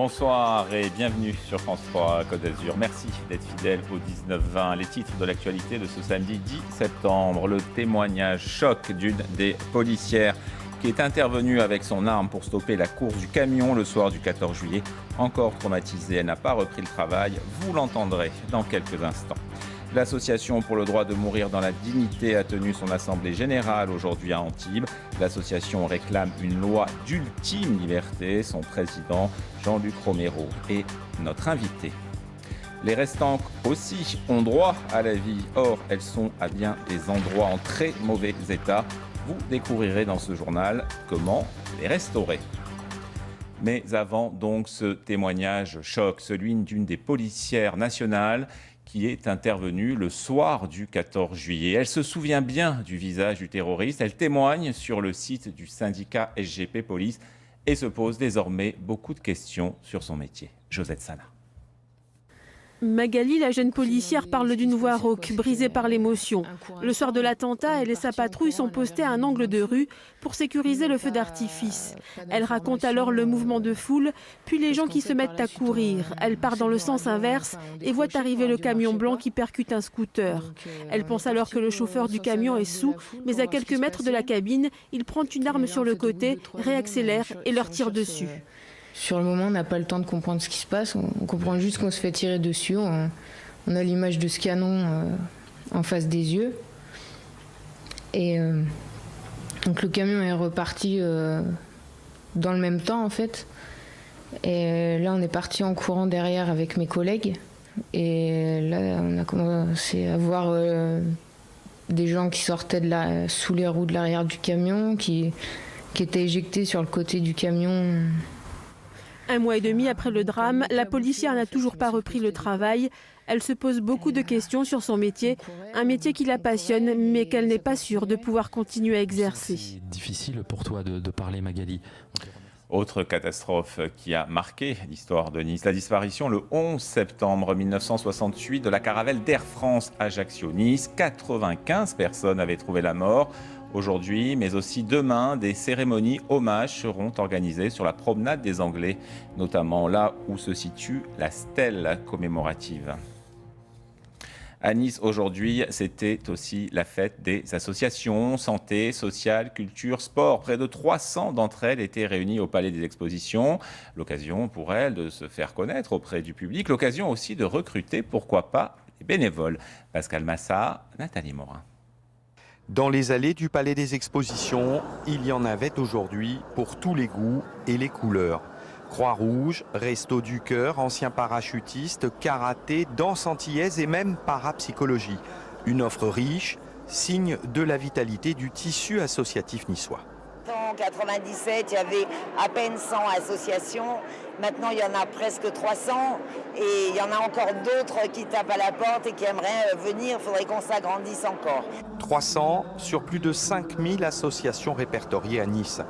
Bonsoir et bienvenue sur France 3 Côte d'Azur. Merci d'être fidèle au 19-20. Les titres de l'actualité de ce samedi 10 septembre. Le témoignage choc d'une des policières qui est intervenue avec son arme pour stopper la course du camion le soir du 14 juillet. Encore traumatisée, elle n'a pas repris le travail. Vous l'entendrez dans quelques instants. L'Association pour le droit de mourir dans la dignité a tenu son assemblée générale aujourd'hui à Antibes. L'association réclame une loi d'ultime liberté. Son président, Jean-Luc Romero, est notre invité. Les restants aussi ont droit à la vie. Or, elles sont à bien des endroits en très mauvais état. Vous découvrirez dans ce journal comment les restaurer. Mais avant donc ce témoignage choc, celui d'une des policières nationales qui est intervenue le soir du 14 juillet. Elle se souvient bien du visage du terroriste. Elle témoigne sur le site du syndicat SGP Police et se pose désormais beaucoup de questions sur son métier. Josette Sana. Magali, la jeune policière, parle d'une voix rauque, brisée par l'émotion. Le soir de l'attentat, elle et sa patrouille sont postés à un angle de rue pour sécuriser le feu d'artifice. Elle raconte alors le mouvement de foule, puis les gens qui se mettent à courir. Elle part dans le sens inverse et voit arriver le camion blanc qui percute un scooter. Elle pense alors que le chauffeur du camion est saoul, mais à quelques mètres de la cabine, il prend une arme sur le côté, réaccélère et leur tire dessus. Sur le moment, on n'a pas le temps de comprendre ce qui se passe. On comprend juste qu'on se fait tirer dessus. On a l'image de ce canon en face des yeux. Et donc le camion est reparti dans le même temps, en fait. Et là, on est parti en courant derrière avec mes collègues. Et là, on a commencé à voir des gens qui sortaient sous les roues de l'arrière du camion, qui étaient éjectés sur le côté du camion. 1 mois et demi après le drame, la policière n'a toujours pas repris le travail. Elle se pose beaucoup de questions sur son métier, un métier qui la passionne, mais qu'elle n'est pas sûre de pouvoir continuer à exercer. C'est difficile pour toi de parler, Magali. Autre catastrophe qui a marqué l'histoire de Nice, la disparition le 11 septembre 1968 de la caravelle d'Air France Ajaccio-Nice. 95 personnes avaient trouvé la mort. Aujourd'hui, mais aussi demain, des cérémonies hommages seront organisées sur la promenade des Anglais, notamment là où se situe la stèle commémorative. À Nice, aujourd'hui, c'était aussi la fête des associations, santé, sociale, culture, sport. Près de 300 d'entre elles étaient réunies au Palais des Expositions. L'occasion pour elles de se faire connaître auprès du public. L'occasion aussi de recruter, pourquoi pas, des bénévoles. Pascal Massat, Nathalie Morin. Dans les allées du Palais des Expositions, il y en avait aujourd'hui pour tous les goûts et les couleurs. Croix-Rouge, Resto du Cœur, anciens parachutistes, karaté, danse antillaise et même parapsychologie. Une offre riche, signe de la vitalité du tissu associatif niçois. En 1997, il y avait à peine 100 associations. Maintenant, il y en a presque 300 et il y en a encore d'autres qui tapent à la porte et qui aimeraient venir. Il faudrait qu'on s'agrandisse encore. 300 sur plus de 5000 associations répertoriées à Nice.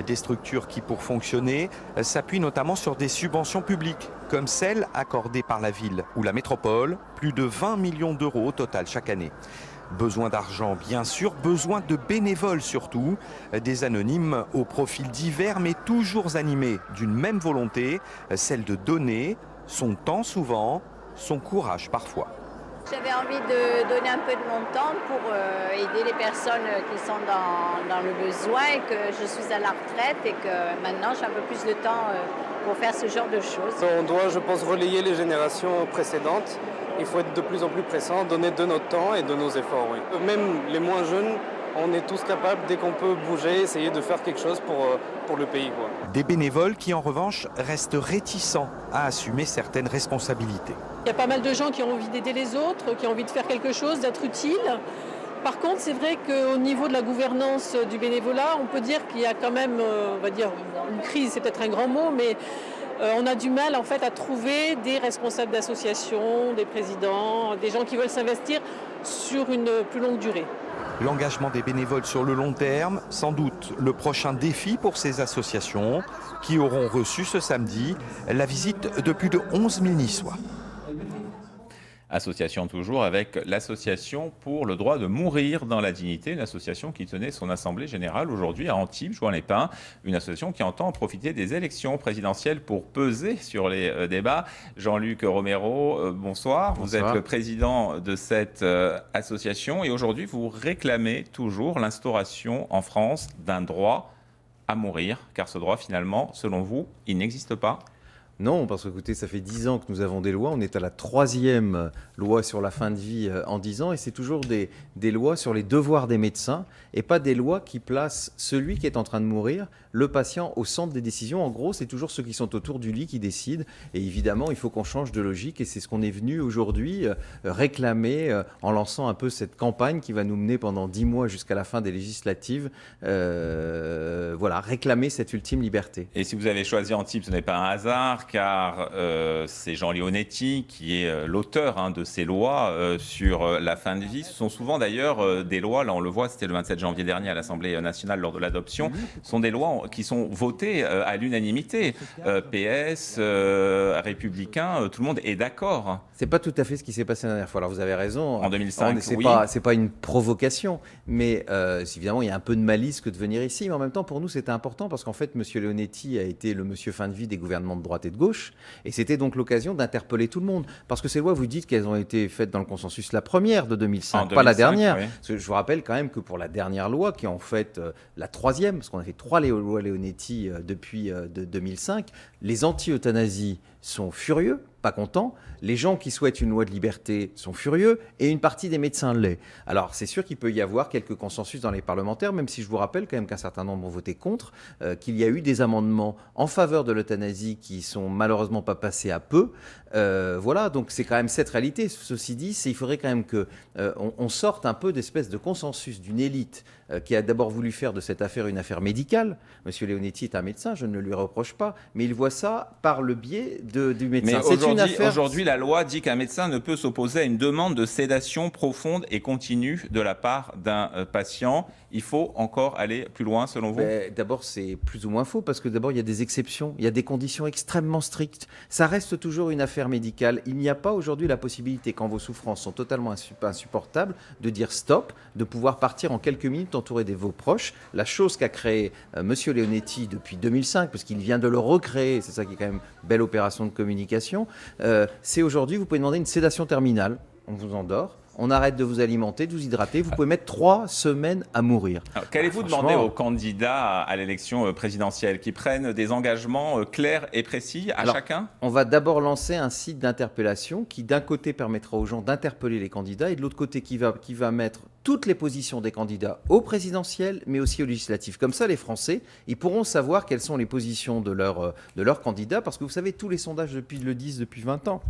Des structures qui, pour fonctionner, s'appuient notamment sur des subventions publiques, comme celles accordées par la ville ou la métropole, plus de 20 millions d'euros au total chaque année. Besoin d'argent, bien sûr, besoin de bénévoles surtout, des anonymes aux profils divers mais toujours animés d'une même volonté, celle de donner, son temps souvent, son courage parfois. J'avais envie de donner un peu de mon temps pour aider les personnes qui sont dans le besoin et que je suis à la retraite et que maintenant j'ai un peu plus de temps pour faire ce genre de choses. On doit, je pense, relayer les générations précédentes. Il faut être de plus en plus pressant, donner de notre temps et de nos efforts. Oui. Même les moins jeunes, on est tous capables, dès qu'on peut bouger, essayer de faire quelque chose pour le pays, quoi. Des bénévoles qui, en revanche, restent réticents à assumer certaines responsabilités. Il y a pas mal de gens qui ont envie d'aider les autres, qui ont envie de faire quelque chose, d'être utile. Par contre, c'est vrai qu'au niveau de la gouvernance du bénévolat, on peut dire qu'il y a quand même, on va dire, une crise, c'est peut-être un grand mot, mais on a du mal en fait à trouver des responsables d'associations, des présidents, des gens qui veulent s'investir sur une plus longue durée. L'engagement des bénévoles sur le long terme, sans doute le prochain défi pour ces associations qui auront reçu ce samedi la visite de plus de 11 000 Niçois. Association toujours avec l'association pour le droit de mourir dans la dignité, une association qui tenait son assemblée générale aujourd'hui à Antibes, Juan-les-Pins, une association qui entend profiter des élections présidentielles pour peser sur les débats. Jean-Luc Romero, bonsoir. Vous êtes le président de cette association et aujourd'hui vous réclamez toujours l'instauration en France d'un droit à mourir, car ce droit finalement, selon vous, il n'existe pas. Non, parce que écoutez, ça fait 10 ans que nous avons des lois. On est à la 3e loi sur la fin de vie en 10 ans. Et c'est toujours des lois sur les devoirs des médecins et pas des lois qui placent celui qui est en train de mourir, le patient, au centre des décisions. En gros, c'est toujours ceux qui sont autour du lit qui décident. Et évidemment, il faut qu'on change de logique. Et c'est ce qu'on est venu aujourd'hui réclamer en lançant un peu cette campagne qui va nous mener pendant 10 mois jusqu'à la fin des législatives. Voilà, réclamer cette ultime liberté. Et si vous avez choisi Antibes, ce n'est pas un hasard, car c'est Jean Leonetti qui est l'auteur de ces lois sur la fin de vie. Ce sont souvent d'ailleurs des lois, là on le voit, c'était le 27 janvier dernier à l'Assemblée nationale lors de l'adoption, ce sont des lois qui sont votées à l'unanimité. PS, Républicains, tout le monde est d'accord. C'est pas tout à fait ce qui s'est passé la dernière fois. Alors vous avez raison. En 2005, c'est pas une provocation, mais évidemment il y a un peu de malice que de venir ici. Mais en même temps, pour nous, c'était important parce qu'en fait, M. Leonetti a été le monsieur fin de vie des gouvernements de droite et de gauche, et c'était donc l'occasion d'interpeller tout le monde. Parce que ces lois, vous dites qu'elles ont été faites dans le consensus, la première de 2005, pas la dernière. Oui. Parce que je vous rappelle quand même que pour la dernière loi, qui est en fait la 3e, parce qu'on a fait 3 lois Leonetti depuis 2005, les anti-euthanasie sont furieux, pas contents. Les gens qui souhaitent une loi de liberté sont furieux et une partie des médecins l'est. Alors c'est sûr qu'il peut y avoir quelques consensus dans les parlementaires, même si je vous rappelle quand même qu'un certain nombre ont voté contre, qu'il y a eu des amendements en faveur de l'euthanasie qui sont malheureusement pas passés à peu. Voilà, donc c'est quand même cette réalité. Ceci dit, il faudrait quand même qu'on sorte un peu d'espèce de consensus d'une élite qui a d'abord voulu faire de cette affaire une affaire médicale. Monsieur Leonetti est un médecin, je ne le lui reproche pas, mais il voit ça par le biais du médecin. Mais aujourd'hui, la loi dit qu'un médecin ne peut s'opposer à une demande de sédation profonde et continue de la part d'un patient. Il faut encore aller plus loin, selon vous? D'abord, c'est plus ou moins faux, parce que d'abord, il y a des exceptions, il y a des conditions extrêmement strictes. Ça reste toujours une affaire médicale. Il n'y a pas aujourd'hui la possibilité, quand vos souffrances sont totalement insupportables, de dire stop, de pouvoir partir en quelques minutes entouré de vos proches. La chose qu'a créée Monsieur Leonetti depuis 2005, parce qu'il vient de le recréer, c'est ça qui est quand même une belle opération de communication, c'est aujourd'hui, vous pouvez demander une sédation terminale, on vous endort. On arrête de vous alimenter, de vous hydrater. Vous pouvez mettre 3 semaines à mourir. Qu'allez-vous demander aux candidats à l'élection présidentielle qui prennent des engagements clairs et précis à chacun? On va d'abord lancer un site d'interpellation qui, d'un côté, permettra aux gens d'interpeller les candidats et de l'autre côté, qui va mettre toutes les positions des candidats au présidentiel, mais aussi au législatif. Comme ça, les Français, ils pourront savoir quelles sont les positions de leurs candidats, parce que vous savez, tous les sondages le disent depuis 20 ans.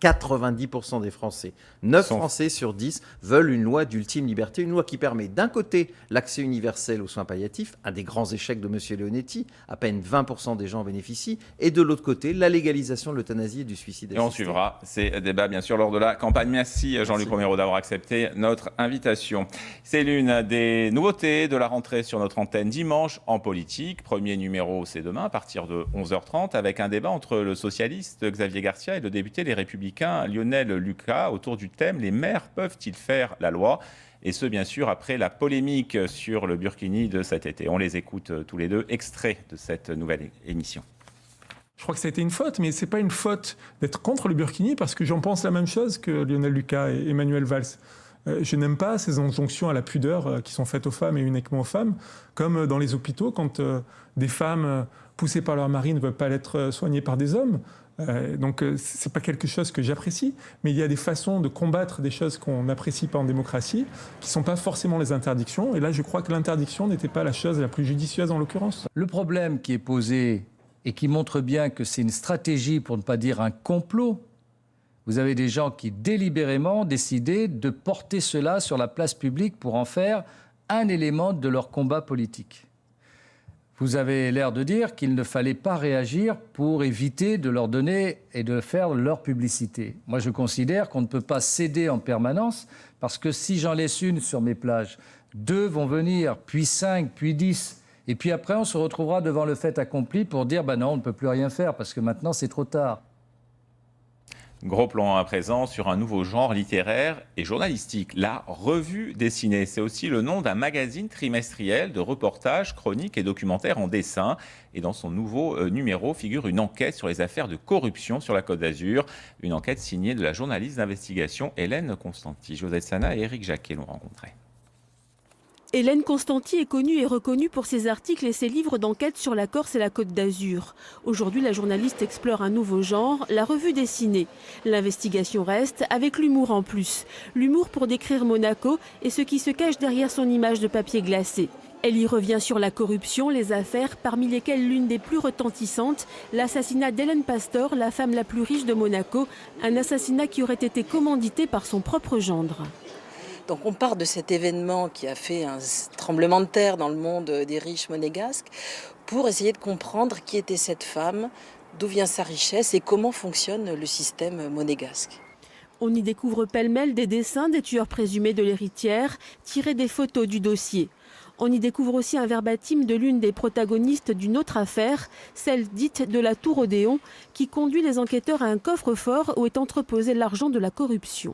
90% des Français, 9 Français sur 10 veulent une loi d'ultime liberté, une loi qui permet d'un côté l'accès universel aux soins palliatifs, un des grands échecs de M. Leonetti, à peine 20% des gens en bénéficient, et de l'autre côté la légalisation de l'euthanasie et du suicide assisté. Et on suivra ces débats bien sûr lors de la campagne. Merci Jean-Luc Romero d'avoir accepté notre invitation. C'est l'une des nouveautés de la rentrée sur notre antenne dimanche en politique. Premier numéro, c'est demain à partir de 11h30 avec un débat entre le socialiste Xavier Garcia et le député Les Républicains Lionel Lucas autour du thème « Les maires peuvent-ils faire la loi ?» Et ce, bien sûr, après la polémique sur le burkini de cet été. On les écoute tous les deux, extraits de cette nouvelle émission. Je crois que ça a été une faute, mais ce n'est pas une faute d'être contre le burkini, parce que j'en pense la même chose que Lionel Lucas et Emmanuel Valls. Je n'aime pas ces injonctions à la pudeur qui sont faites aux femmes et uniquement aux femmes, comme dans les hôpitaux, quand des femmes poussées par leur mari ne veulent pas être soignées par des hommes. Donc ce n'est pas quelque chose que j'apprécie, mais il y a des façons de combattre des choses qu'on n'apprécie pas en démocratie, qui ne sont pas forcément les interdictions. Et là, je crois que l'interdiction n'était pas la chose la plus judicieuse en l'occurrence. Le problème qui est posé et qui montre bien que c'est une stratégie, pour ne pas dire un complot, vous avez des gens qui délibérément décidaient de porter cela sur la place publique pour en faire un élément de leur combat politique. Vous avez l'air de dire qu'il ne fallait pas réagir pour éviter de leur donner et de faire leur publicité. Moi, je considère qu'on ne peut pas céder en permanence, parce que si j'en laisse une sur mes plages, 2 vont venir, puis 5, puis 10, et puis après, on se retrouvera devant le fait accompli pour dire « ben non, on ne peut plus rien faire, parce que maintenant, c'est trop tard ». Gros plan à présent sur un nouveau genre littéraire et journalistique, la revue dessinée. C'est aussi le nom d'un magazine trimestriel de reportages, chroniques et documentaires en dessin. Et dans son nouveau numéro figure une enquête sur les affaires de corruption sur la Côte d'Azur. Une enquête signée de la journaliste d'investigation Hélène Constanti. Josette Sana et Éric Jacquet l'ont rencontrée. Hélène Constanti est connue et reconnue pour ses articles et ses livres d'enquête sur la Corse et la Côte d'Azur. Aujourd'hui, la journaliste explore un nouveau genre, la revue dessinée. L'investigation reste, avec l'humour en plus. L'humour pour décrire Monaco et ce qui se cache derrière son image de papier glacé. Elle y revient sur la corruption, les affaires, parmi lesquelles l'une des plus retentissantes, l'assassinat d'Hélène Pastor, la femme la plus riche de Monaco, un assassinat qui aurait été commandité par son propre gendre. Donc on part de cet événement qui a fait un tremblement de terre dans le monde des riches monégasques pour essayer de comprendre qui était cette femme, d'où vient sa richesse et comment fonctionne le système monégasque. On y découvre pêle-mêle des dessins des tueurs présumés de l'héritière, tirés des photos du dossier. On y découvre aussi un verbatim de l'une des protagonistes d'une autre affaire, celle dite de la Tour Odéon, qui conduit les enquêteurs à un coffre-fort où est entreposé l'argent de la corruption.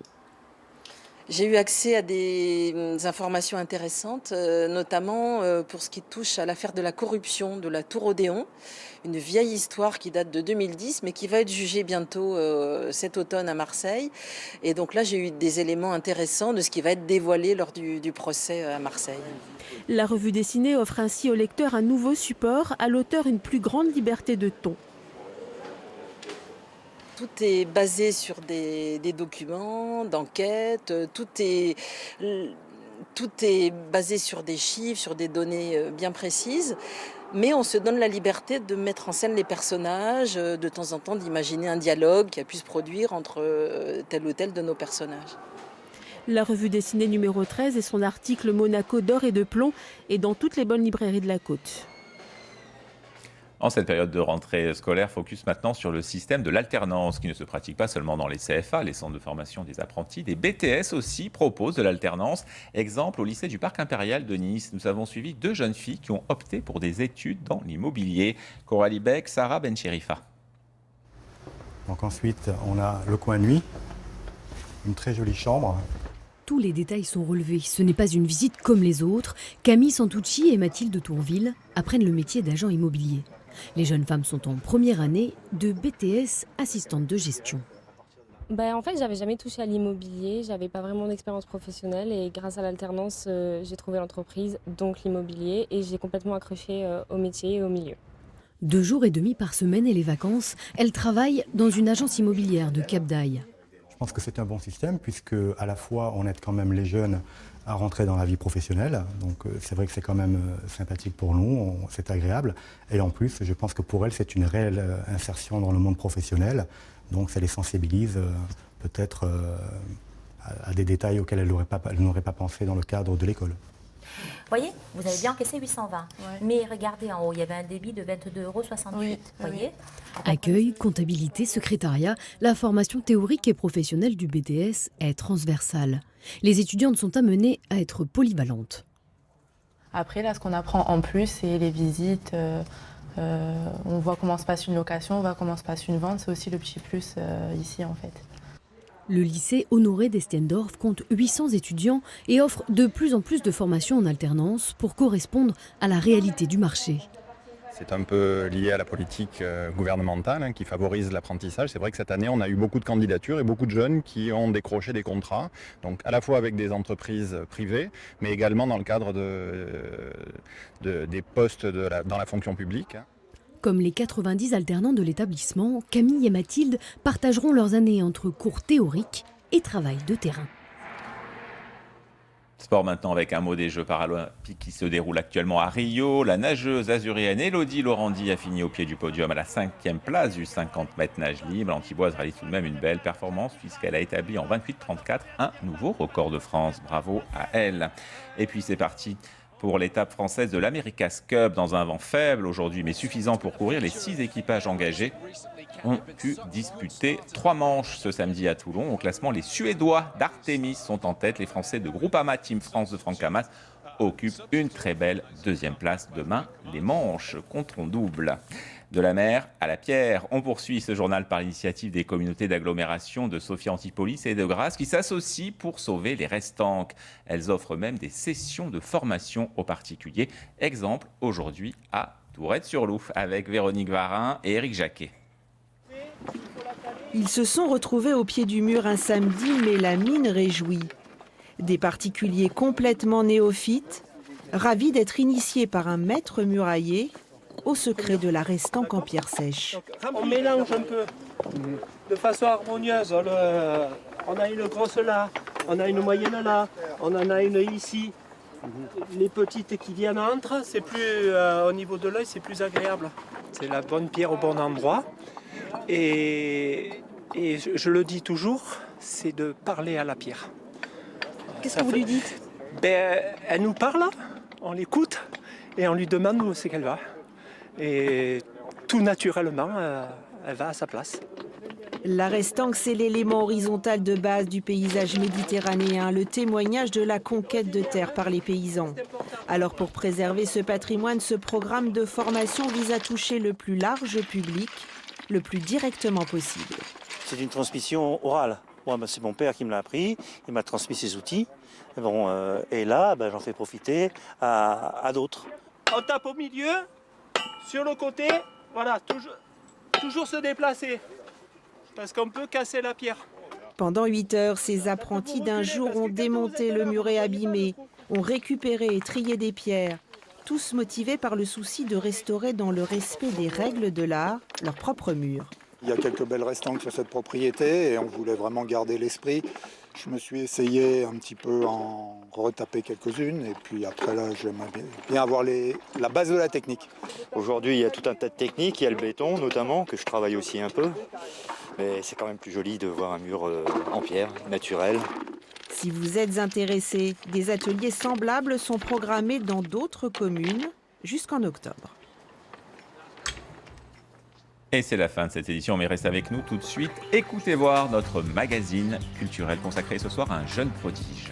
J'ai eu accès à des informations intéressantes, notamment pour ce qui touche à l'affaire de la corruption de la Tour Odéon, une vieille histoire qui date de 2010, mais qui va être jugée bientôt cet automne à Marseille. Et donc là, j'ai eu des éléments intéressants de ce qui va être dévoilé lors du procès à Marseille. La revue dessinée offre ainsi au lecteur un nouveau support, à l'auteur une plus grande liberté de ton. Tout est basé sur des documents d'enquête, tout est basé sur des chiffres, sur des données bien précises, mais on se donne la liberté de mettre en scène les personnages, de temps en temps d'imaginer un dialogue qui a pu se produire entre tel ou tel de nos personnages. La revue dessinée numéro 13 et son article Monaco d'or et de plomb est dans toutes les bonnes librairies de la côte. En cette période de rentrée scolaire, focus maintenant sur le système de l'alternance qui ne se pratique pas seulement dans les CFA, les centres de formation des apprentis. Des BTS aussi proposent de l'alternance. Exemple, au lycée du Parc Impérial de Nice, nous avons suivi 2 jeunes filles qui ont opté pour des études dans l'immobilier. Coralie Beck, Sarah Bencherifa. Donc ensuite, on a le coin nuit, une très jolie chambre. Tous les détails sont relevés. Ce n'est pas une visite comme les autres. Camille Santucci et Mathilde Tourville apprennent le métier d'agent immobilier. Les jeunes femmes sont en première année de BTS assistante de gestion. En fait, j'avais jamais touché à l'immobilier, j'avais pas vraiment d'expérience professionnelle et grâce à l'alternance, j'ai trouvé l'entreprise, donc l'immobilier, et j'ai complètement accroché au métier et au milieu. 2 jours et demi par semaine et les vacances, elle travaille dans une agence immobilière de Cap d'Aille. Je pense que c'est un bon système puisque à la fois on aide quand même les jeunes à rentrer dans la vie professionnelle. Donc c'est vrai que c'est quand même sympathique pour nous, c'est agréable. Et en plus, je pense que pour elles, c'est une réelle insertion dans le monde professionnel. Donc ça les sensibilise peut-être à des détails auxquels elles n'auraient pas pensé dans le cadre de l'école. Vous voyez, vous avez bien encaissé 820. Ouais. Mais regardez en haut, il y avait un débit de 22,68 €. Oui, voyez. Accueil, comptabilité, secrétariat, la formation théorique et professionnelle du BTS est transversale. Les étudiantes sont amenées à être polyvalentes. Après, là, ce qu'on apprend en plus, c'est les visites. On voit comment se passe une location, on voit comment se passe une vente. C'est aussi le petit plus ici, en fait. Le lycée Honoré d'Estiendorf compte 800 étudiants et offre de plus en plus de formations en alternance pour correspondre à la réalité du marché. C'est un peu lié à la politique gouvernementale qui favorise l'apprentissage. C'est vrai que cette année, on a eu beaucoup de candidatures et beaucoup de jeunes qui ont décroché des contrats, donc à la fois avec des entreprises privées, mais également dans le cadre des postes dans la fonction publique. Comme les 90 alternants de l'établissement, Camille et Mathilde partageront leurs années entre cours théoriques et travail de terrain. Sport maintenant avec un mot des Jeux paralympiques qui se déroulent actuellement à Rio. La nageuse azurienne Elodie Laurandi a fini au pied du podium à la 5e place du 50 mètres nage libre. L'Antiboise réalise tout de même une belle performance puisqu'elle a établi en 28,34 un nouveau record de France. Bravo à elle. Et puis c'est parti pour l'étape française de l'America's Cup dans un vent faible aujourd'hui, mais suffisant pour courir. Les 6 équipages engagés ont pu disputer 3 manches ce samedi à Toulon. Au classement, les Suédois d'Artemis sont en tête. Les Français de Groupama Team France de Franck Camas occupe une très belle deuxième place. Demain, les Manches compteront double. De la mer à la pierre, on poursuit ce journal par l'initiative des communautés d'agglomération de Sophia Antipolis et de Grasse qui s'associent pour sauver les restanques. Elles offrent même des sessions de formation aux particuliers. Exemple aujourd'hui à Tourette-sur-Loup avec Véronique Varin et Éric Jacquet. Ils se sont retrouvés au pied du mur un samedi, mais la mine réjouit. Des particuliers complètement néophytes, ravis d'être initiés par un maître murailler au secret de la restanque en pierre sèche. On mélange un peu de façon harmonieuse. On a une grosse là, on a une moyenne là, on en a une ici. Les petites qui viennent entre, c'est plus au niveau de l'œil, c'est plus agréable. C'est la bonne pierre au bon endroit. Et je le dis toujours, c'est de parler à la pierre. Qu'est-ce que vous lui dites? Elle nous parle, on l'écoute et on lui demande où c'est qu'elle va. Et tout naturellement, elle va à sa place. La restanque, c'est l'élément horizontal de base du paysage méditerranéen, le témoignage de la conquête de terre par les paysans. Alors pour préserver ce patrimoine, ce programme de formation vise à toucher le plus large public, le plus directement possible. C'est une transmission orale. Moi, c'est mon père qui me l'a appris, il m'a transmis ses outils. Et là, j'en fais profiter à d'autres. On tape au milieu, sur le côté, voilà, toujours se déplacer, parce qu'on peut casser la pierre. Pendant 8 heures, ces apprentis d'un jour ont démonté le muret abîmé, ont récupéré et trié des pierres, tous motivés par le souci de restaurer dans le respect des règles de l'art leur propre mur. Il y a quelques belles restanques sur cette propriété et on voulait vraiment garder l'esprit. Je me suis essayé un petit peu en retaper quelques-unes et puis après là j'aimerais bien avoir la base de la technique. Aujourd'hui il y a tout un tas de techniques, il y a le béton notamment que je travaille aussi un peu. Mais c'est quand même plus joli de voir un mur en pierre, naturel. Si vous êtes intéressé, des ateliers semblables sont programmés dans d'autres communes jusqu'en octobre. Et c'est la fin de cette édition, mais restez avec nous tout de suite. Écoutez voir notre magazine culturel consacré ce soir à un jeune prodige.